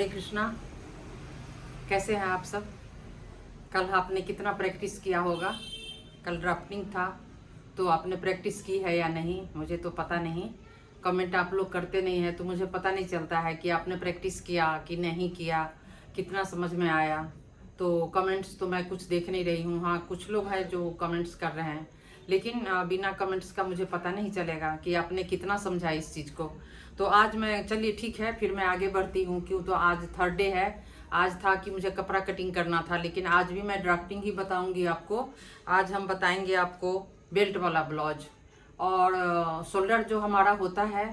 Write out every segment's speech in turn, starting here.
हरे कृष्णा। कैसे हैं आप सब? कल आपने कितना प्रैक्टिस किया होगा? कल ड्राफ्टिंग था तो आपने प्रैक्टिस की है या नहीं, मुझे तो पता नहीं। कमेंट आप लोग करते नहीं है तो मुझे पता नहीं चलता है कि आपने प्रैक्टिस किया कि नहीं किया, कितना समझ में आया। तो कमेंट्स तो मैं कुछ देख नहीं रही हूँ। हाँ, कुछ लोग हैं जो कमेंट्स कर रहे हैं, लेकिन बिना कमेंट्स का मुझे पता नहीं चलेगा कि आपने कितना समझा इस चीज़ को। तो आज मैं, चलिए ठीक है, फिर मैं आगे बढ़ती हूँ। क्यों, तो आज थर्ड डे है। आज था कि मुझे कपड़ा कटिंग करना था, लेकिन आज भी मैं ड्राफ्टिंग ही बताऊंगी आपको। आज हम बताएंगे आपको बेल्ट वाला ब्लाउज और शोल्डर जो हमारा होता है।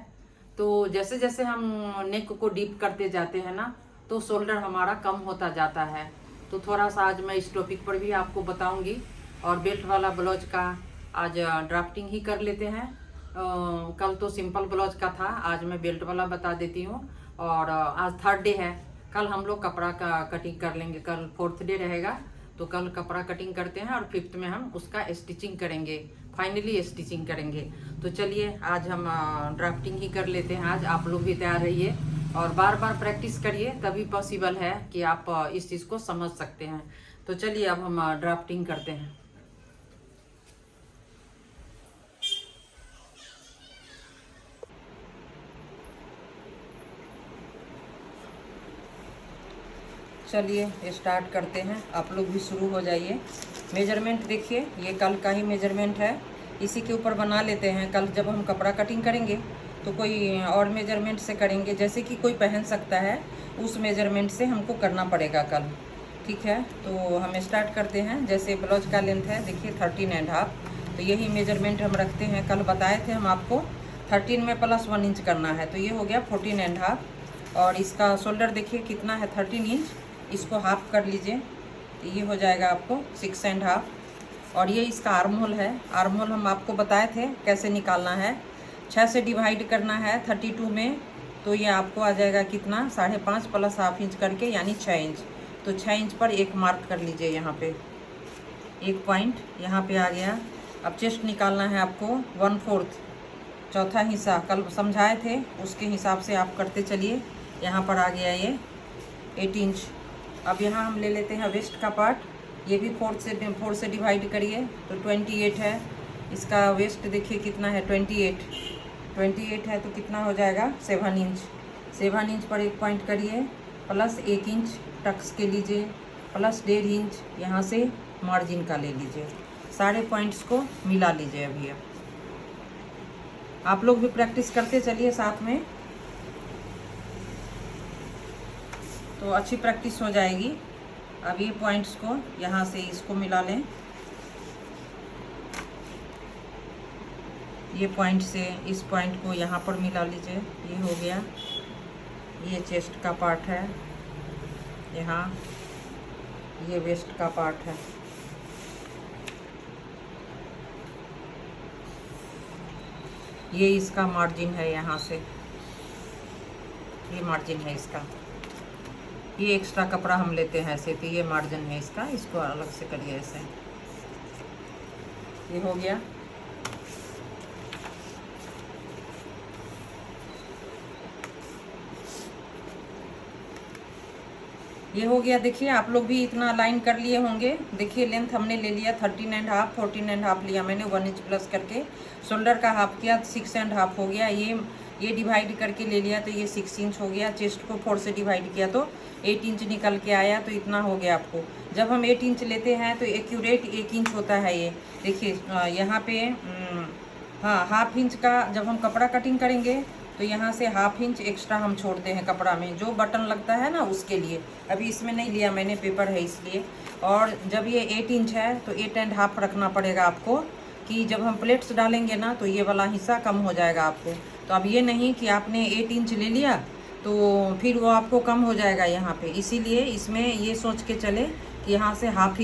तो जैसे जैसे हम नेक को डीप करते जाते हैं ना, तो शोल्डर हमारा कम होता जाता है। तो थोड़ा सा आज मैं इस टॉपिक पर भी आपको बताऊंगी। और बेल्ट वाला ब्लाउज का आज ड्राफ्टिंग ही कर लेते हैं। कल तो सिंपल ब्लाउज का था, आज मैं बेल्ट वाला बता देती हूँ। और आज थर्ड डे है, कल हम लोग कपड़ा का कटिंग कर लेंगे। कल फोर्थ डे रहेगा तो कल कपड़ा कटिंग करते हैं और फिफ्थ में हम उसका स्टिचिंग करेंगे, फाइनली स्टिचिंग करेंगे। तो चलिए आज हम ड्राफ्टिंग ही कर लेते हैं। आज आप लोग भी तैयार रहिए और बार बार प्रैक्टिस करिए, तभी पॉसिबल है कि आप इस चीज़ को समझ सकते हैं। तो चलिए अब हम ड्राफ्टिंग करते हैं। चलिए स्टार्ट करते हैं, आप लोग भी शुरू हो जाइए। मेजरमेंट देखिए, ये कल का ही मेजरमेंट है, इसी के ऊपर बना लेते हैं। कल जब हम कपड़ा कटिंग करेंगे तो कोई और मेजरमेंट से करेंगे, जैसे कि कोई पहन सकता है उस मेजरमेंट से हमको करना पड़ेगा कल। ठीक है, तो हम स्टार्ट करते हैं। जैसे ब्लाउज का लेंथ है देखिए 13.5, तो यही मेजरमेंट हम रखते हैं। कल बताए थे हम आपको 13 में प्लस 1 इंच करना है, तो ये हो गया 14.5। और इसका शोल्डर देखिए कितना है, 13 इंच। इसको हाफ कर लीजिए तो ये हो जाएगा आपको 6.5। और ये इसका आर्म होल है। आर्म होल हम आपको बताए थे कैसे निकालना है। 6 से डिवाइड करना है 32 में, तो ये आपको आ जाएगा कितना, 5.5 प्लस हाफ इंच करके, यानी 6 इंच। तो 6 इंच पर एक मार्क कर लीजिए, यहाँ पे एक पॉइंट यहाँ पे आ गया। अब चेस्ट निकालना है आपको 1/4, चौथा हिस्सा कल समझाए थे उसके हिसाब से आप करते चलिए। यहाँ पर आ गया ये 8 इंच। अब यहाँ हम ले लेते हैं वेस्ट का पार्ट, ये भी 4 से डिवाइड करिए तो 28 है। इसका वेस्ट देखिए कितना है, 28 है, तो कितना हो जाएगा 7 इंच। 7 इंच पर एक पॉइंट करिए, प्लस 1 इंच टक्स के लीजिए, प्लस 1.5 इंच यहाँ से मार्जिन का ले लीजिए। सारे पॉइंट्स को मिला लीजिए। अभी अब आप लोग भी प्रैक्टिस करते चलिए साथ में, तो अच्छी प्रैक्टिस हो जाएगी। अब ये पॉइंट्स को यहाँ से इसको मिला लें, ये पॉइंट से इस पॉइंट को यहाँ पर मिला लीजिए। ये हो गया, ये चेस्ट का पार्ट है, यहाँ ये वेस्ट का पार्ट है। ये इसका मार्जिन है, यहाँ से ये मार्जिन है इसका। ये एक्स्ट्रा कपड़ा हम लेते हैं ऐसे, तो ये मार्जिन है इसका, इसको अलग से करिए ऐसे। ये हो गया। ये हो गया, देखिए आप लोग भी इतना लाइन कर लिए होंगे। देखिए लेंथ हमने ले लिया 13.5, 14.5 लिया मैंने 1 इंच प्लस करके। शोल्डर का हाफ किया 6.5 हो गया। ये डिवाइड करके ले लिया तो ये 6 इंच हो गया। चेस्ट को 4 से डिवाइड किया तो 8 इंच निकल के आया, तो इतना हो गया आपको। जब हम 8 इंच लेते हैं तो एक्यूरेट 1 इंच होता है ये। देखिए यहाँ पे हाँ, हाफ इंच का जब हम कपड़ा कटिंग करेंगे तो यहाँ से हाफ इंच एक्स्ट्रा हम छोड़ते हैं कपड़ा में, जो बटन लगता है ना उसके लिए। अभी इसमें नहीं लिया मैंने, पेपर है इसलिए। और जब ये 8 इंच है तो 8.5 रखना पड़ेगा आपको, कि जब हम प्लेट्स डालेंगे ना तो ये वाला हिस्सा कम हो जाएगा आपको। तो अब ये नहीं कि आपने 8 इंच ले लिया तो फिर वो आपको कम हो जाएगा यहाँ पे। इसीलिए इसमें ये सोच के चले कि यहाँ से हाफ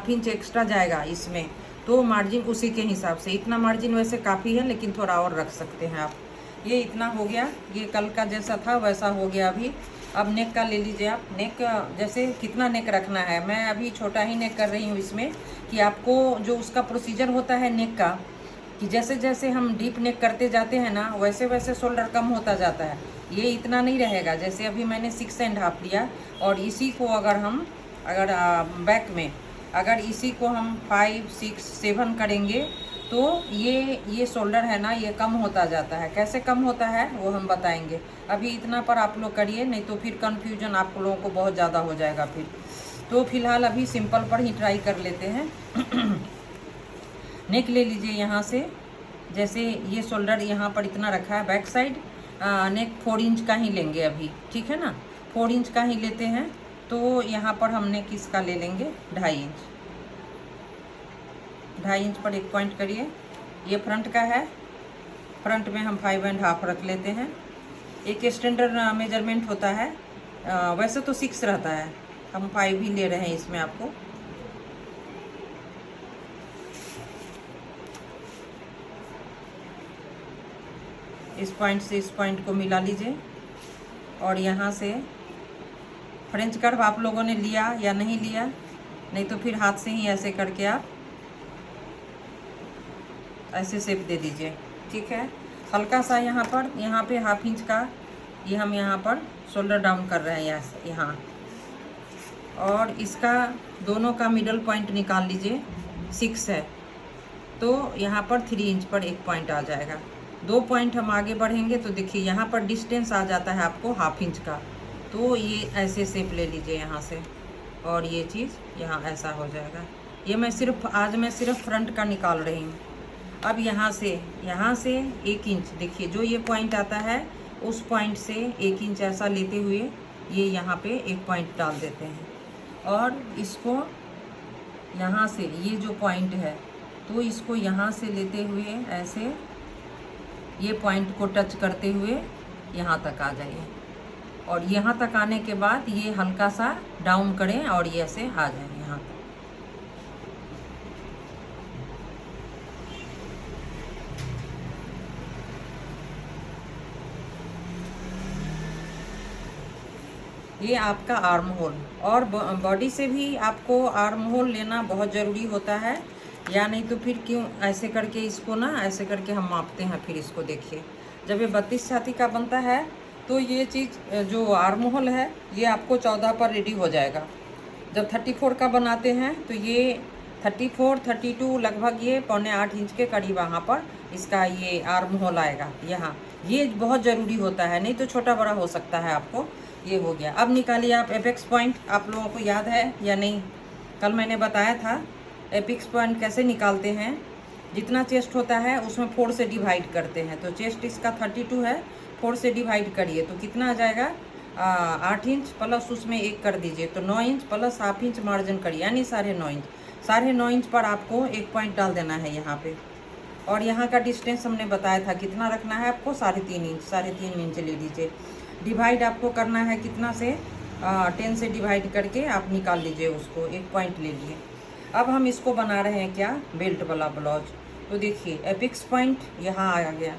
इंच एक्स्ट्रा जाएगा इसमें, तो मार्जिन उसी के हिसाब से। इतना मार्जिन वैसे काफ़ी है, लेकिन थोड़ा और रख सकते हैं आप। ये इतना हो गया, ये कल का जैसा था वैसा हो गया अभी। अब नेक का ले लीजिए आप। नेक जैसे कितना नेक रखना है, मैं अभी छोटा ही नेक कर रही हूँ इसमें, कि आपको जो उसका प्रोसीजर होता है नेक का, कि जैसे जैसे हम डीप नेक करते जाते हैं ना, वैसे वैसे शोल्डर कम होता जाता है। ये इतना नहीं रहेगा। जैसे अभी मैंने 6.5 लिया, और इसी को अगर हम बैक में अगर इसी को हम 5, 6, 7 करेंगे तो ये शोल्डर है ना, ये कम होता जाता है। कैसे कम होता है वो हम बताएंगे। अभी इतना पर आप लोग करिए, नहीं तो फिर कन्फ्यूजन आप लोगों को बहुत ज़्यादा हो जाएगा फिर। तो फिलहाल अभी सिंपल पर ही ट्राई कर लेते हैं। नेक ले लीजिए यहाँ से। जैसे ये शोल्डर यहाँ पर इतना रखा है, बैक साइड नेक 4 इंच का ही लेंगे अभी, ठीक है ना। 4 इंच का ही लेते हैं। तो यहाँ पर हमने किसका ले लेंगे, 2.5 इंच। 2.5 इंच पर एक पॉइंट करिए। ये फ्रंट का है, फ्रंट में हम 5.5 रख लेते हैं। एक स्टैंडर्ड मेजरमेंट होता है, वैसे तो 6 रहता है, हम 5 ही ले रहे हैं इसमें आपको। इस पॉइंट से इस पॉइंट को मिला लीजिए, और यहाँ से फ्रेंच कर्व आप लोगों ने लिया या नहीं लिया, नहीं तो फिर हाथ से ही ऐसे करके आप ऐसे शेप दे दीजिए, ठीक है। हल्का सा यहाँ पे 1/2 इंच का ये हम यहाँ पर शोल्डर डाउन कर रहे हैं यहाँ, और इसका दोनों का मिडल पॉइंट निकाल लीजिए। 6 है तो यहाँ पर 3 इंच पर एक पॉइंट आ जाएगा। 2 पॉइंट हम आगे बढ़ेंगे तो देखिए यहाँ पर डिस्टेंस आ जाता है आपको 1/2 इंच का। तो ये ऐसे शेप ले लीजिए यहाँ से, और ये चीज़ यहाँ ऐसा हो जाएगा। ये आज मैं सिर्फ फ्रंट का निकाल रही हूँ। अब यहाँ से 1 इंच, देखिए जो ये पॉइंट आता है उस पॉइंट से 1 इंच ऐसा लेते हुए ये यहाँ पे एक पॉइंट डाल देते हैं, और इसको यहाँ से ये जो पॉइंट है तो इसको यहाँ से लेते हुए ऐसे ये पॉइंट को टच करते हुए यहाँ तक आ जाइए, और यहाँ तक आने के बाद ये हल्का सा डाउन करें और ये ऐसे आ जाए यहाँ तक। ये आपका आर्म होल, और बॉडी से भी आपको आर्म होल लेना बहुत ज़रूरी होता है, या नहीं तो फिर क्यों ऐसे करके इसको ना ऐसे करके हम मापते हैं। फिर इसको देखिए, जब ये 32 छाती का बनता है तो ये चीज़ जो आर्म होल है ये आपको 14 पर रेडी हो जाएगा। जब 34 का बनाते हैं तो ये 34, 32 लगभग ये 7.25 इंच के करीब वहाँ पर इसका ये आर्म होल आएगा यहाँ। ये बहुत ज़रूरी होता है, नहीं तो छोटा बड़ा हो सकता है आपको। ये हो गया। अब निकालिए आप एपेक्स पॉइंट। आप लोगों को याद है या नहीं, कल मैंने बताया था एपेक्स पॉइंट कैसे निकालते हैं। जितना चेस्ट होता है उसमें 4 से डिवाइड करते हैं। तो चेस्ट इसका 32 है, 4 से डिवाइड करिए तो कितना आ जाएगा, 8 इंच प्लस उसमें 1 कर दीजिए तो 9 इंच प्लस 1/2 इंच मार्जिन करिए, यानी 9.5 इंच। 9.5 इंच पर आपको एक पॉइंट डाल देना है यहाँ पे। और यहाँ का डिस्टेंस हमने बताया था कितना रखना है आपको, 3.5 इंच। 3.5 इंच ले लीजिए। डिवाइड आपको करना है कितना से, 10 से डिवाइड करके आप निकाल लीजिए उसको, एक पॉइंट ले लिए। अब हम इसको बना रहे हैं क्या, बेल्ट वाला ब्लाउज। तो देखिए एपिक्स पॉइंट यहाँ आ गया,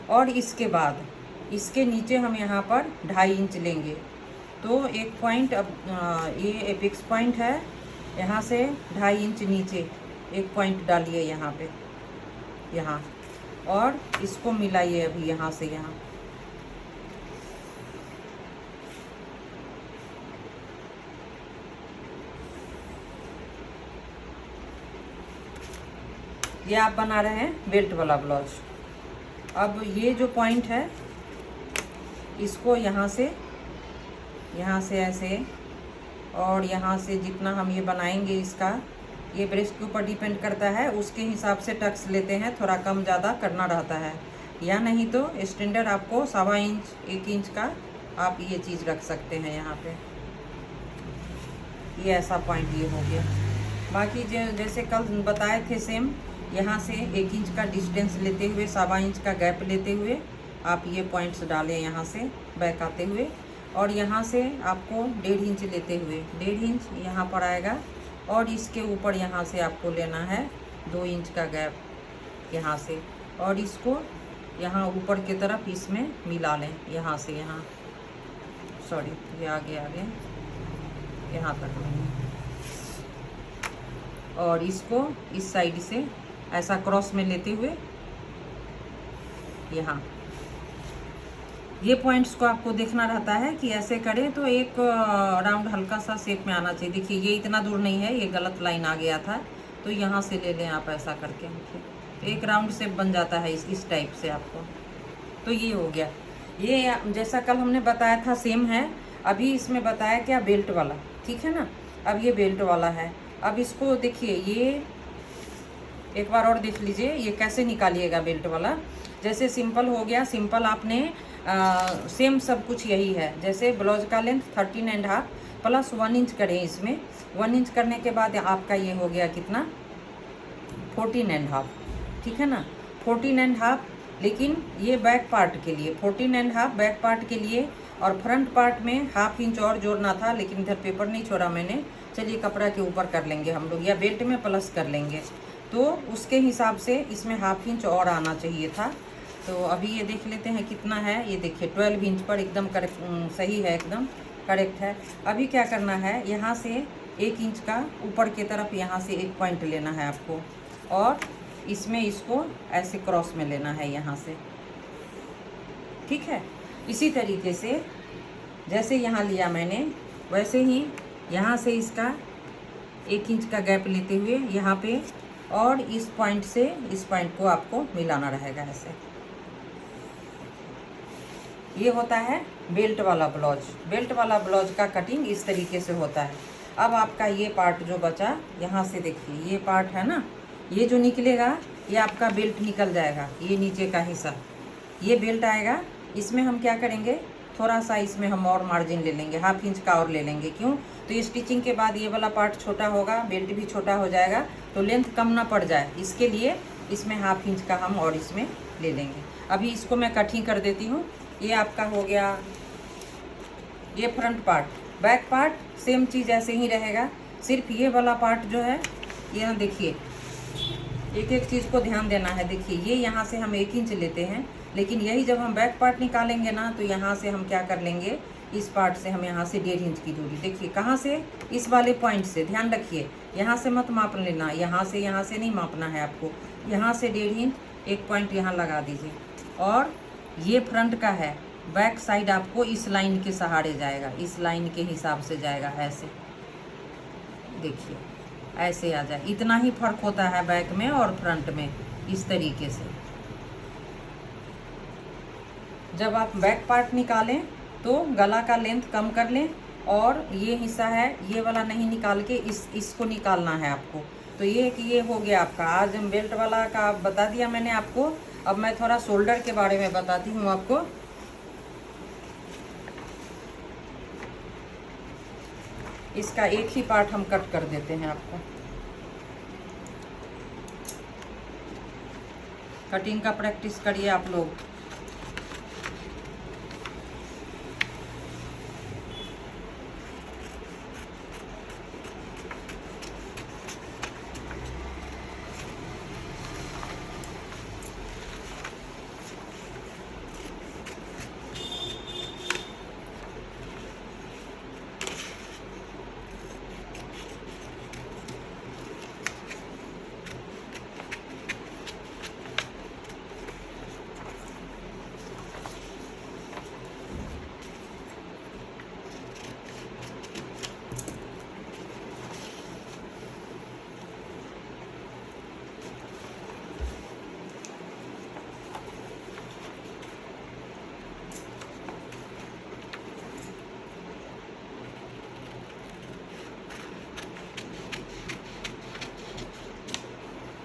और इसके बाद इसके नीचे हम यहाँ पर 2.5 इंच लेंगे। तो एक पॉइंट, अब ये एपिक्स पॉइंट है, यहाँ से 2.5 इंच नीचे एक पॉइंट डालिए यहाँ पे, यहाँ, और इसको मिलाइए अभी यहाँ से यहाँ। ये आप बना रहे हैं बेल्ट वाला ब्लाउज। अब ये जो पॉइंट है इसको यहाँ से ऐसे, और यहाँ से जितना हम ये बनाएंगे इसका, ये ब्रेस्ट के ऊपर डिपेंड करता है, उसके हिसाब से टक्स लेते हैं। थोड़ा कम ज़्यादा करना रहता है, या नहीं तो स्टैंडर्ड आपको 1.25 इंच 1 इंच का आप ये चीज़ रख सकते हैं यहाँ पे। ये ऐसा पॉइंट ये हो गया। बाकी जैसे कल बताए थे सेम, यहाँ से 1 इंच का डिस्टेंस लेते हुए, 1.25 इंच का गैप लेते हुए आप ये पॉइंट्स डालें यहाँ से बैक आते हुए, और यहाँ से आपको 1.5 इंच लेते हुए 1.5 इंच यहाँ पर आएगा, और इसके ऊपर यहाँ से आपको लेना है 2 इंच का गैप यहाँ से, और इसको यहाँ ऊपर की तरफ इसमें मिला लें यहाँ से यहाँ, सॉरी ये आगे यहाँ तक लेंगे, और इसको इस साइड से ऐसा क्रॉस में लेते हुए यहाँ ये पॉइंट्स को आपको देखना रहता है कि ऐसे करें तो एक राउंड हल्का सा शेप में आना चाहिए। देखिए ये इतना दूर नहीं है, ये गलत लाइन आ गया था, तो यहाँ से ले लें आप ऐसा करके, तो एक राउंड शेप बन जाता है इस टाइप से आपको। तो ये हो गया। ये जैसा कल हमने बताया था सेम है। अभी इसमें बताया क्या, बेल्ट वाला, ठीक है ना। अब ये बेल्ट वाला है। अब इसको देखिए, ये एक बार और देख लीजिए ये कैसे निकालिएगा बेल्ट वाला। जैसे सिंपल हो गया, सिंपल आपने सेम सब कुछ यही है। जैसे ब्लाउज का लेंथ 13.5 प्लस 1 इंच करें इसमें। 1 इंच करने के बाद आपका ये हो गया कितना, 14.5, ठीक है ना, 14.5। लेकिन ये बैक पार्ट के लिए 14.5 बैक पार्ट के लिए, और फ्रंट पार्ट में 1/2 इंच और जोड़ना था, लेकिन इधर पेपर नहीं छोड़ा मैंने। चलिए कपड़ा के ऊपर कर लेंगे हम लोग, या बेल्ट में प्लस कर लेंगे, तो उसके हिसाब से इसमें 1/2 इंच और आना चाहिए था। तो अभी ये देख लेते हैं कितना है। ये देखिए 12 इंच पर एकदम करेक्ट, सही है, एकदम करेक्ट है। अभी क्या करना है, यहाँ से 1 इंच का ऊपर की तरफ यहाँ से एक पॉइंट लेना है आपको, और इसमें इसको ऐसे क्रॉस में लेना है यहाँ से, ठीक है। इसी तरीके से जैसे यहाँ लिया मैंने, वैसे ही यहाँ से इसका 1 इंच का गैप लेते हुए यहाँ पे, और इस पॉइंट से इस पॉइंट को आपको मिलाना रहेगा ऐसे। ये होता है बेल्ट वाला ब्लाउज। बेल्ट वाला ब्लाउज का कटिंग इस तरीके से होता है। अब आपका ये पार्ट जो बचा, यहाँ से देखिए ये पार्ट है ना, ये जो निकलेगा ये आपका बेल्ट निकल जाएगा। ये नीचे का हिस्सा ये बेल्ट आएगा। इसमें हम क्या करेंगे, थोड़ा सा इसमें हम और मार्जिन ले लेंगे, 1/2 इंच का और ले लेंगे। क्यों, तो ये स्टिचिंग के बाद ये वाला पार्ट छोटा होगा, बेल्ट भी छोटा हो जाएगा, तो लेंथ कम ना पड़ जाए, इसके लिए इसमें 1/2 इंच का हम और इसमें ले लेंगे। अभी इसको मैं कटिंग कर देती हूँ। ये आपका हो गया ये front part. Back part same चीज़ ऐसे ही रहेगा, सिर्फ ये वाला पार्ट जो है, ये ना देखिए, एक एक चीज़ को ध्यान देना है। देखिए ये यहाँ से हम 1 इंच लेते हैं, लेकिन यही जब हम बैक पार्ट निकालेंगे ना, तो यहाँ से हम क्या कर लेंगे, इस पार्ट से हम यहाँ से 1.5 इंच की दूरी, देखिए कहाँ से, इस वाले पॉइंट से, ध्यान रखिए, यहाँ से मत माप लेना, यहाँ से नहीं मापना है आपको, यहाँ से 1.5 इंच एक पॉइंट यहाँ लगा दीजिए। और ये फ्रंट का है, बैक साइड आपको इस लाइन के सहारे जाएगा, इस लाइन के हिसाब से जाएगा, ऐसे देखिए ऐसे आ जाए। इतना ही फर्क होता है बैक में और फ्रंट में, इस तरीके से। जब आप बैक पार्ट निकालें तो गला का लेंथ कम कर लें, और ये हिस्सा है ये वाला नहीं निकाल के इसको निकालना है आपको। तो ये हो गया आपका। आज बेल्ट वाला का बता दिया मैंने आपको। अब मैं थोड़ा शोल्डर के बारे में बताती हूँ आपको। इसका एक ही पार्ट हम कट कर देते हैं आपको। कटिंग का प्रैक्टिस करिए आप लोग।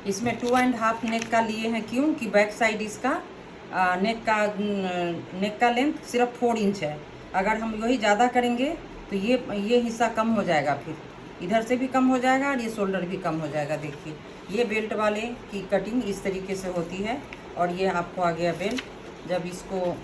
इसमें 2.5 नेक का लिए हैं, क्यों कि बैक साइड इसका नेक का लेंथ सिर्फ 4 इंच है। अगर हम वही ज़्यादा करेंगे तो ये हिस्सा कम हो जाएगा, फिर इधर से भी कम हो जाएगा और ये शोल्डर भी कम हो जाएगा। देखिए ये बेल्ट वाले की कटिंग इस तरीके से होती है। और ये आपको आ गया बेल्ट। जब इसको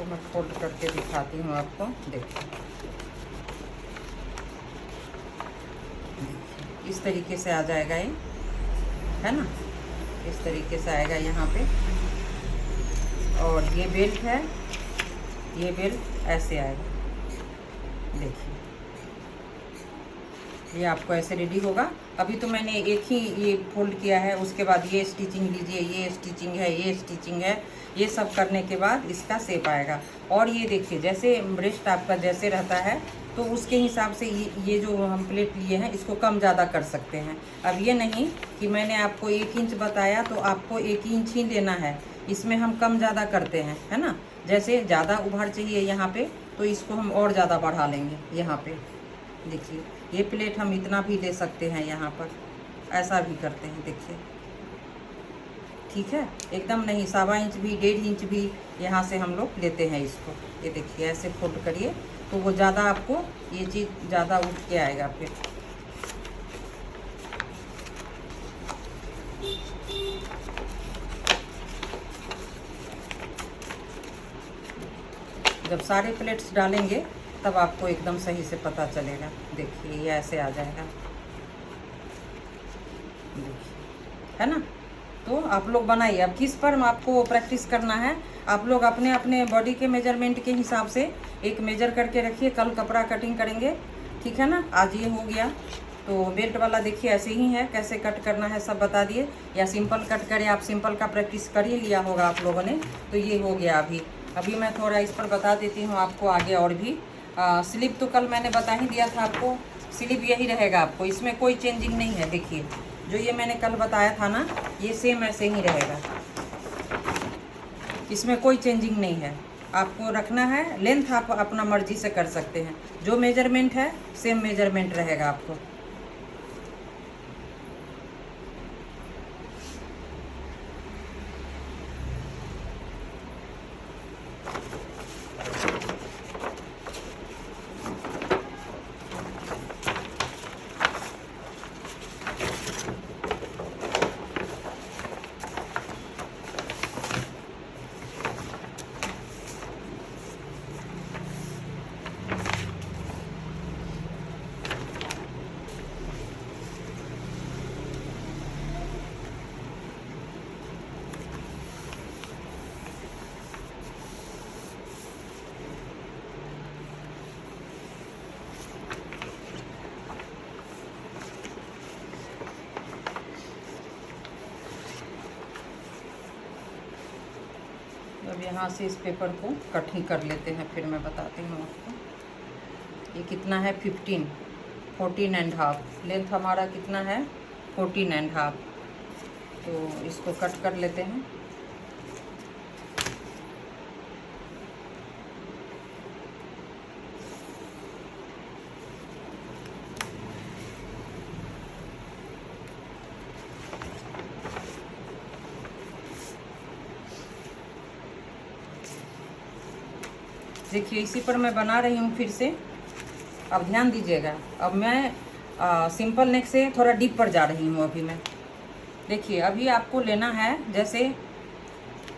मैं फोल्ड करके दिखाती हूँ आपको। देखिए इस तरीके से आ जाएगा ये, है ना, इस तरीके से आएगा यहाँ पे। और ये बेल्ट है, ये बेल्ट ऐसे आएगा, देखिए ये आपको ऐसे रेडी होगा। अभी तो मैंने एक ही ये फोल्ड किया है, उसके बाद ये स्टिचिंग लीजिए, ये स्टिचिंग है, ये स्टिचिंग है, ये सब करने के बाद इसका शेप आएगा। और ये देखिए जैसे ब्रेस्ट आपका जैसे रहता है तो उसके हिसाब से ये जो हम प्लेट लिए हैं इसको कम ज़्यादा कर सकते हैं। अब ये नहीं कि मैंने आपको 1 इंच बताया तो आपको 1 इंच ही लेना है, इसमें हम कम ज़्यादा करते हैं, है ना। जैसे ज़्यादा उभार चाहिए यहाँ पे तो इसको हम और ज़्यादा बढ़ा लेंगे। यहाँ पे देखिए ये प्लेट हम इतना भी ले सकते हैं, यहाँ पर ऐसा भी करते हैं, देखिए ठीक है। एकदम नहीं, 1.25 इंच भी 1.5 इंच भी यहाँ से हम लोग लेते हैं इसको। ये देखिए ऐसे फोल्ड करिए तो वो ज़्यादा आपको ये चीज़ ज़्यादा उठ के आएगा फिर। जब सारे प्लेट्स डालेंगे तब आपको एकदम सही से पता चलेगा। देखिए ये ऐसे आ जाएगा, देखिए, है ना। तो आप लोग बनाइए। अब किस पर आपको प्रैक्टिस करना है, आप लोग अपने अपने बॉडी के मेजरमेंट के हिसाब से एक मेजर करके रखिए। कल कपड़ा कटिंग करेंगे, ठीक है ना। आज ये हो गया तो बेल्ट वाला देखिए ऐसे ही है, कैसे कट करना है सब बता दिए। या सिंपल कट करें, आप सिंपल का प्रैक्टिस कर ही लिया होगा आप लोगों ने, तो ये हो गया। अभी मैं थोड़ा इस पर बता देती हूँ आपको आगे और भी। स्लिप तो कल मैंने बता ही दिया था आपको, स्लिप यही रहेगा आपको, इसमें कोई चेंजिंग नहीं है। देखिए जो ये मैंने कल बताया था ना, ये सेम ऐसे ही रहेगा, इसमें कोई चेंजिंग नहीं है। आपको रखना है लेंथ, आप अपना मर्जी से कर सकते हैं। जो मेजरमेंट है सेम मेजरमेंट रहेगा आपको। अब यहाँ से इस पेपर को कट ही कर लेते हैं, फिर मैं बताती हूँ आपको। ये कितना है 14.5 लेंथ हमारा कितना है 14.5। तो इसको कट कर लेते हैं। देखिए इसी पर मैं बना रही हूँ फिर से। अब ध्यान दीजिएगा, अब मैं सिंपल नेक से थोड़ा डीप पर जा रही हूँ अभी मैं। देखिए अभी आपको लेना है, जैसे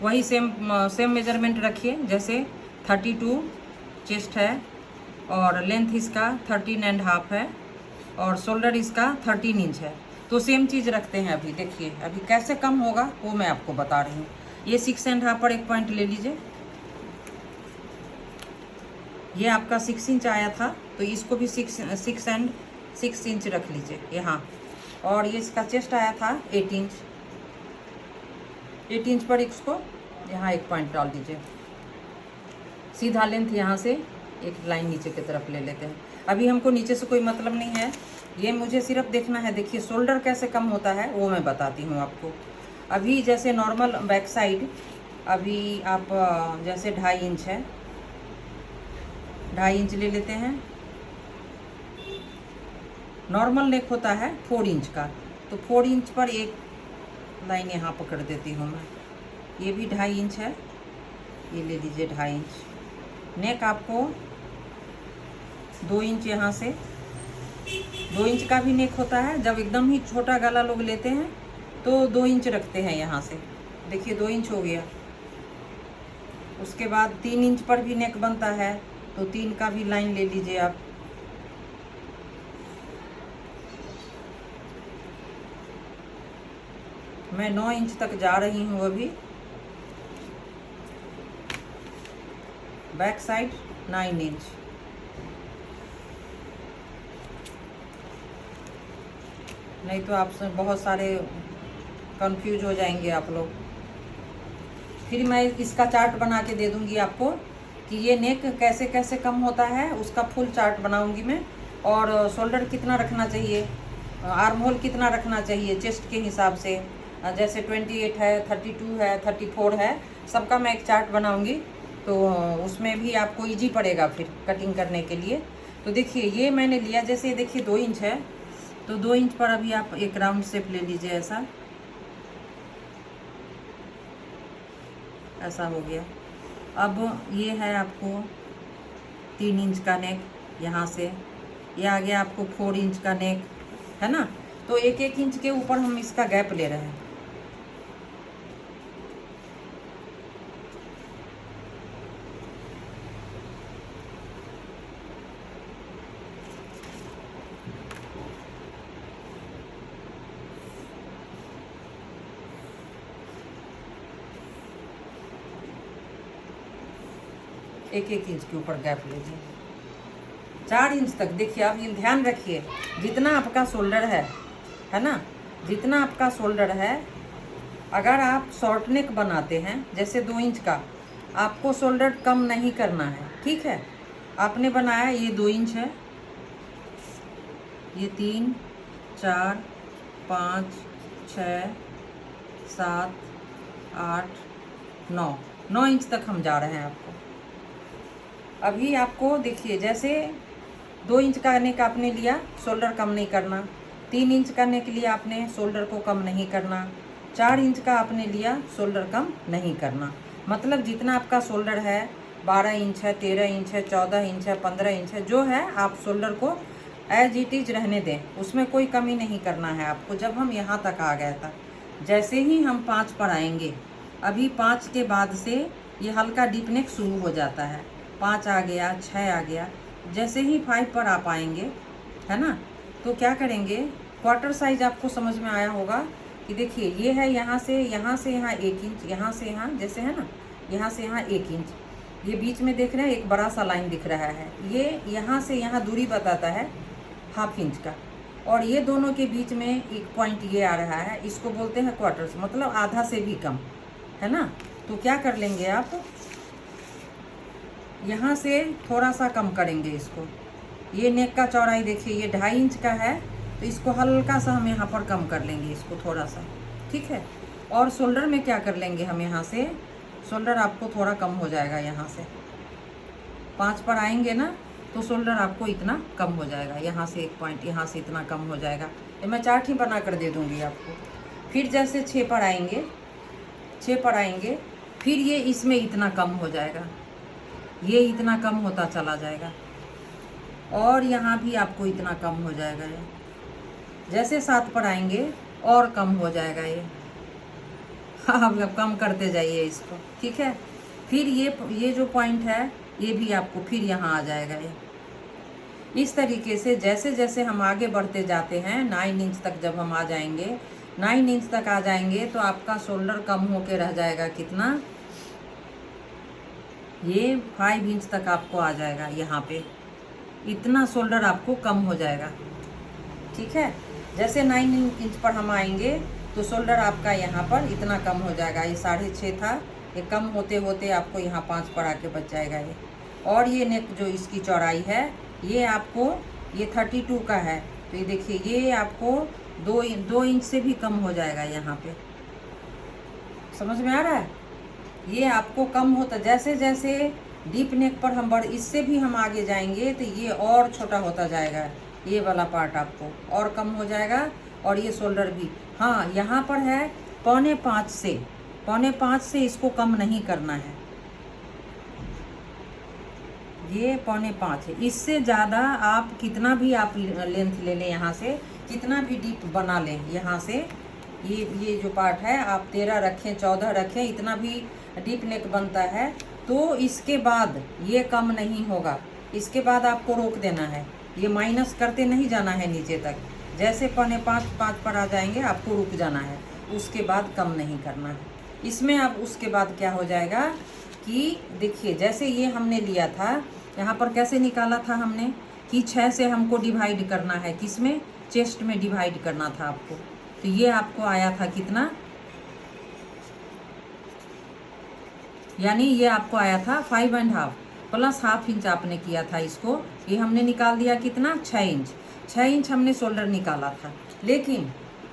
वही सेम मेजरमेंट रखिए। जैसे 32 चेस्ट है और लेंथ इसका 13.5 है और शोल्डर इसका 13 इंच है। तो सेम चीज़ रखते हैं अभी। देखिए अभी कैसे कम होगा वो मैं आपको बता रही हूँ। ये 6.5 पर एक पॉइंट ले लीजिए। ये आपका 6 इंच आया था तो इसको भी 6 इंच रख लीजिए यहाँ। और ये इसका चेस्ट आया था 8 इंच, 8 इंच पर इसको यहाँ एक पॉइंट डाल दीजिए। सीधा लेंथ यहाँ से एक लाइन नीचे की तरफ ले लेते हैं। अभी हमको नीचे से कोई मतलब नहीं है, ये मुझे सिर्फ देखना है। देखिए शोल्डर कैसे कम होता है वो मैं बताती हूँ आपको। अभी जैसे नॉर्मल बैक साइड अभी आप जैसे 2.5 इंच है, 2.5 इंच ले लेते हैं। नॉर्मल नेक होता है 4 इंच का, तो 4 इंच पर एक लाइन यहाँ पकड़ देती हूँ मैं। ये भी 2.5 इंच है, ये ले लीजिए 2.5 इंच। नेक आपको 2 इंच यहाँ से, 2 इंच का भी नेक होता है। जब एकदम ही छोटा गला लोग लेते हैं तो 2 इंच रखते हैं यहाँ से। देखिए 2 इंच हो गया। उसके बाद 3 इंच पर भी नेक बनता है तो 3 का भी लाइन ले लीजिए आप। मैं 9 इंच तक जा रही हूँ अभी। Back side 9 inch. नहीं तो आप बहुत सारे कंफ्यूज हो जाएंगे आप लोग। फिर मैं इसका चार्ट बना के दे दूंगी आपको कि ये नेक कैसे कैसे कम होता है, उसका फुल चार्ट बनाऊंगी मैं। और शोल्डर कितना रखना चाहिए, आर्म होल कितना रखना चाहिए चेस्ट के हिसाब से, जैसे 28 है, 32 है, 34 है, सबका मैं एक चार्ट बनाऊंगी। तो उसमें भी आपको इजी पड़ेगा फिर कटिंग करने के लिए। तो देखिए ये मैंने लिया, जैसे ये देखिए 2 इंच है, तो 2 इंच पर अभी आप एक राउंड शेप ले लीजिए। ऐसा हो गया। अब ये है आपको 3 इंच का नेक, यहाँ से ये आ गया आपको 4 इंच का नेक, है ना। तो 1-1 इंच के ऊपर हम इसका गैप ले रहे हैं। एक इंच के ऊपर गैप लीजिए, 4 इंच तक। देखिए आप ये ध्यान रखिए, जितना आपका शोल्डर है ना, जितना आपका शोल्डर है, अगर आप शॉर्ट नेक बनाते हैं जैसे 2 इंच का, आपको शोल्डर कम नहीं करना है, ठीक है। आपने बनाया ये 2 इंच है, ये 3, 4, 5, 6, 7, 8, 9 इंच तक हम जा रहे हैं आपको। अभी आपको देखिए, जैसे 2 इंच का नेक आपने लिया, शोल्डर कम नहीं करना। 3 इंच का नेक लिया आपने, शोल्डर को कम नहीं करना। 4 इंच का आपने लिया, शोल्डर कम नहीं करना। मतलब जितना आपका शोल्डर है, 12 इंच है, 13 इंच है, 14 इंच है, 15 इंच है, जो है आप शोल्डर को एज इट इज रहने दें, उसमें कोई कमी नहीं करना है आपको। जब हम यहाँ तक आ गए था, जैसे ही हम 5 पर आएंगे, अभी 5 के बाद से ये हल्का डीप नेक शुरू हो जाता है। 5 आ गया, 6 आ गया, जैसे ही 5 पर आप आएंगे, है ना, तो क्या करेंगे, क्वार्टर साइज आपको समझ में आया होगा कि देखिए ये है यहाँ से यहाँ 1 इंच, यहाँ से यहाँ, जैसे है ना, यहाँ से यहाँ 1 इंच, ये बीच में देख रहे हैं एक बड़ा सा लाइन दिख रहा है, ये यहाँ से यहाँ दूरी बताता है ½ इंच का। और ये दोनों के बीच में एक पॉइंट ये आ रहा है, इसको बोलते हैं क्वार्टर्स, मतलब आधा से भी कम, है ना। तो क्या कर लेंगे आप, यहाँ से थोड़ा सा कम करेंगे इसको। ये नेक का चौड़ाई देखिए ये 2.5 इंच का है, तो इसको हल्का सा हम यहाँ पर कम कर लेंगे इसको थोड़ा सा, ठीक है। और शोल्डर में क्या कर लेंगे हम, यहाँ से शोल्डर आपको थोड़ा कम हो जाएगा। यहाँ से 5 पर आएंगे ना, तो शोल्डर आपको इतना कम हो जाएगा, यहाँ से 1 पॉइंट, यहाँ से इतना कम हो जाएगा। ये मैं चार्ट ही बना कर दे दूँगी आपको। फिर जैसे 6 पर आएंगे, 6 पर आएंगे, फिर ये इसमें इतना कम हो जाएगा, ये इतना कम होता चला जाएगा, और यहाँ भी आपको इतना कम हो जाएगा। ये जैसे 7 पर आएंगे और कम हो जाएगा ये। आप कम करते जाइए इसको, ठीक है। फिर ये जो पॉइंट है, ये भी आपको फिर यहाँ आ जाएगा। ये इस तरीके से जैसे जैसे हम आगे बढ़ते जाते हैं, 9 इंच तक जब हम आ जाएंगे, 9 इंच तक आ जाएंगे, तो आपका शोल्डर कम होके रह जाएगा कितना, ये 5 इंच तक आपको आ जाएगा। यहाँ पे इतना शोल्डर आपको कम हो जाएगा, ठीक है। जैसे 9 इंच पर हम आएंगे, तो शोल्डर आपका यहाँ पर इतना कम हो जाएगा। ये 6.5 था, ये कम होते होते आपको यहाँ 5 पर आके बच जाएगा ये। और ये नेक जो इसकी चौड़ाई है, ये आपको ये 32 का है, तो ये देखिए ये आपको 2 इंच से भी कम हो जाएगा। यहाँ पे समझ में आ रहा है, ये आपको कम होता, जैसे जैसे डीप नेक पर हम इससे भी हम आगे जाएंगे, तो ये और छोटा होता जाएगा। ये वाला पार्ट आपको और कम हो जाएगा, और ये शोल्डर भी। हाँ, यहाँ पर है 4.5 से इसको कम नहीं करना है, ये 4.5 है। इससे ज़्यादा आप कितना भी आप लेंथ ले लें, यहाँ से कितना भी डीप बना लें, यहाँ से ये जो पार्ट है आप 13 रखें, 14 रखें, इतना भी डीप नेक बनता है, तो इसके बाद ये कम नहीं होगा। इसके बाद आपको रोक देना है, ये माइनस करते नहीं जाना है नीचे तक। जैसे 4.5 पर आ जाएंगे, आपको रुक जाना है। उसके बाद कम नहीं करना है इसमें। अब उसके बाद क्या हो जाएगा कि देखिए जैसे ये हमने लिया था, यहाँ पर कैसे निकाला था हमने कि 6 से हमको डिवाइड करना है, किसमें, चेस्ट में डिवाइड करना था आपको। तो ये आपको आया था कितना, यानी ये आपको आया था 5.5 प्लस ½ इंच आपने किया था इसको। ये हमने निकाल दिया कितना, 6 इंच। 6 इंच हमने शोल्डर निकाला था। लेकिन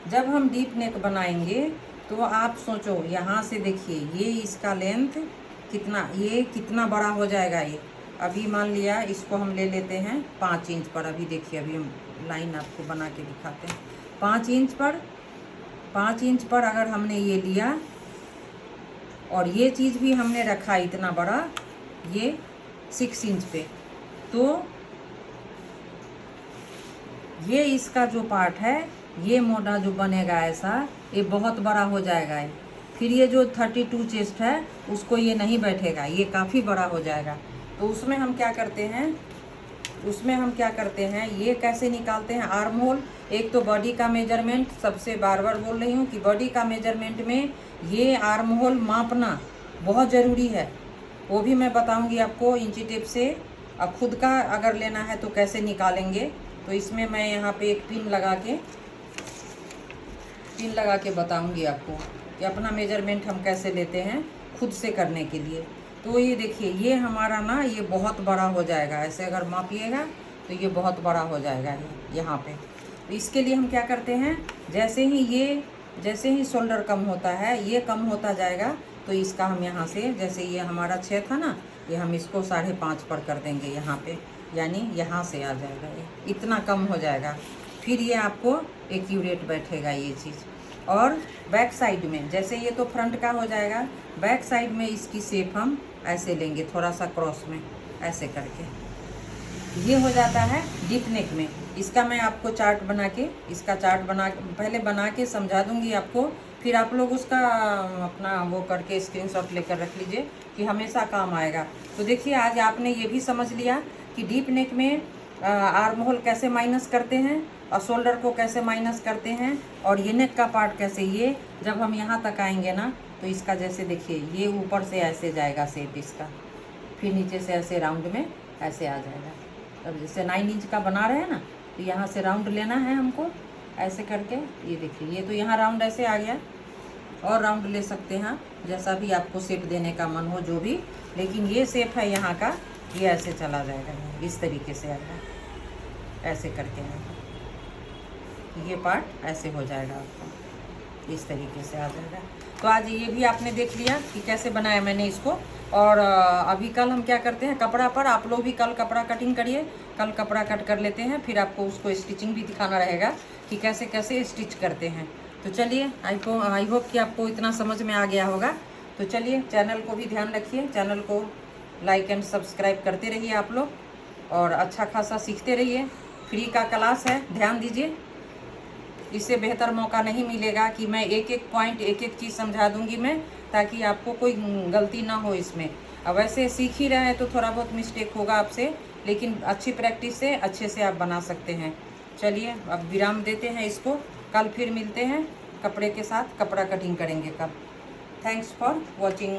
जब हम डीप नेक बनाएंगे तो आप सोचो, यहाँ से देखिए ये इसका लेंथ कितना, ये कितना बड़ा हो जाएगा। ये अभी मान लिया इसको हम ले लेते हैं 5 इंच पर। अभी देखिए, अभी हम लाइन आपको बना के दिखाते हैं। 5 इंच पर, 5 इंच पर अगर हमने ये लिया और ये चीज़ भी हमने रखा इतना बड़ा, ये 6 इंच पे, तो ये इसका जो पार्ट है, ये मोटा जो बनेगा ऐसा, ये बहुत बड़ा हो जाएगा ये। फिर ये जो 32 चेस्ट है उसको ये नहीं बैठेगा, ये काफ़ी बड़ा हो जाएगा। तो उसमें हम क्या करते हैं, ये कैसे निकालते हैं आर्म होल। एक तो बॉडी का मेजरमेंट, सबसे बार बार बोल रही हूँ कि बॉडी का मेजरमेंट में ये आर्म होल मापना बहुत ज़रूरी है। वो भी मैं बताऊँगी आपको इंची टेप से। अब खुद का अगर लेना है तो कैसे निकालेंगे, तो इसमें मैं यहाँ पे एक पिन लगा के बताऊँगी आपको कि अपना मेजरमेंट हम कैसे लेते हैं खुद से करने के लिए। तो ये देखिए, ये हमारा ना ये बहुत बड़ा हो जाएगा। ऐसे अगर मापिएगा तो ये बहुत बड़ा हो जाएगा यहाँ पे। तो इसके लिए हम क्या करते हैं, जैसे ही शोल्डर कम होता है, ये कम होता जाएगा, तो इसका हम यहाँ से, जैसे ये हमारा 6 था ना, ये हम इसको 5.5 पर कर देंगे यहाँ पे, यानी यहाँ से आ जाएगा, ये इतना कम हो जाएगा। फिर ये आपको एक्यूरेट बैठेगा ये चीज़। और बैक साइड में, जैसे ये तो फ्रंट का हो जाएगा, बैक साइड में इसकी शेप हम ऐसे लेंगे, थोड़ा सा क्रॉस में ऐसे करके, ये हो जाता है डीप नेक में। इसका मैं आपको चार्ट बना के, पहले बना के समझा दूंगी आपको, फिर आप लोग उसका अपना वो करके स्क्रीनशॉट लेकर रख लीजिए कि हमेशा काम आएगा। तो देखिए, आज आपने ये भी समझ लिया कि डीप नेक में आर्म होल कैसे माइनस करते हैं और शोल्डर को कैसे माइनस करते हैं, और ये नेक का पार्ट कैसे, ये जब हम यहाँ तक आएंगे ना, तो इसका जैसे देखिए ये ऊपर से ऐसे जाएगा शेप इसका, फिर नीचे से ऐसे राउंड में ऐसे आ जाएगा। अब जैसे 9 इंच का बना रहे हैं ना, तो यहाँ से राउंड लेना है हमको ऐसे करके। ये देखिए, ये तो यहाँ राउंड ऐसे आ गया, और राउंड ले सकते हैं जैसा भी आपको शेप देने का मन हो, जो भी। लेकिन ये शेप है यहाँ का, ये ऐसे चला जाएगा, इस तरीके से आएगा, ऐसे करके आएगा, ये पार्ट ऐसे हो जाएगा, आपको इस तरीके से आ जाएगा। तो आज ये भी आपने देख लिया कि कैसे बनाया मैंने इसको। और अभी कल हम क्या करते हैं, कपड़ा पर, आप लोग भी कल कपड़ा कटिंग करिए, कल कपड़ा कट कर लेते हैं, फिर आपको उसको स्टिचिंग भी दिखाना रहेगा कि कैसे कैसे स्टिच करते हैं। तो चलिए, आई होप कि आपको इतना समझ में आ गया होगा। तो चलिए, चैनल को भी ध्यान रखिए, चैनल को लाइक एंड सब्सक्राइब करते रहिए आप लोग, और अच्छा खासा सीखते रहिए। फ्री का क्लास है, ध्यान दीजिए। इससे बेहतर मौका नहीं मिलेगा कि मैं एक एक पॉइंट, एक एक चीज़ समझा दूंगी मैं, ताकि आपको कोई गलती ना हो इसमें। अब वैसे सीख ही रहे हैं तो थोड़ा बहुत मिस्टेक होगा आपसे, लेकिन अच्छी प्रैक्टिस से अच्छे से आप बना सकते हैं। चलिए, अब विराम देते हैं इसको, कल फिर मिलते हैं कपड़े के साथ, कपड़ा कटिंग करेंगे कल। Thanks for watching.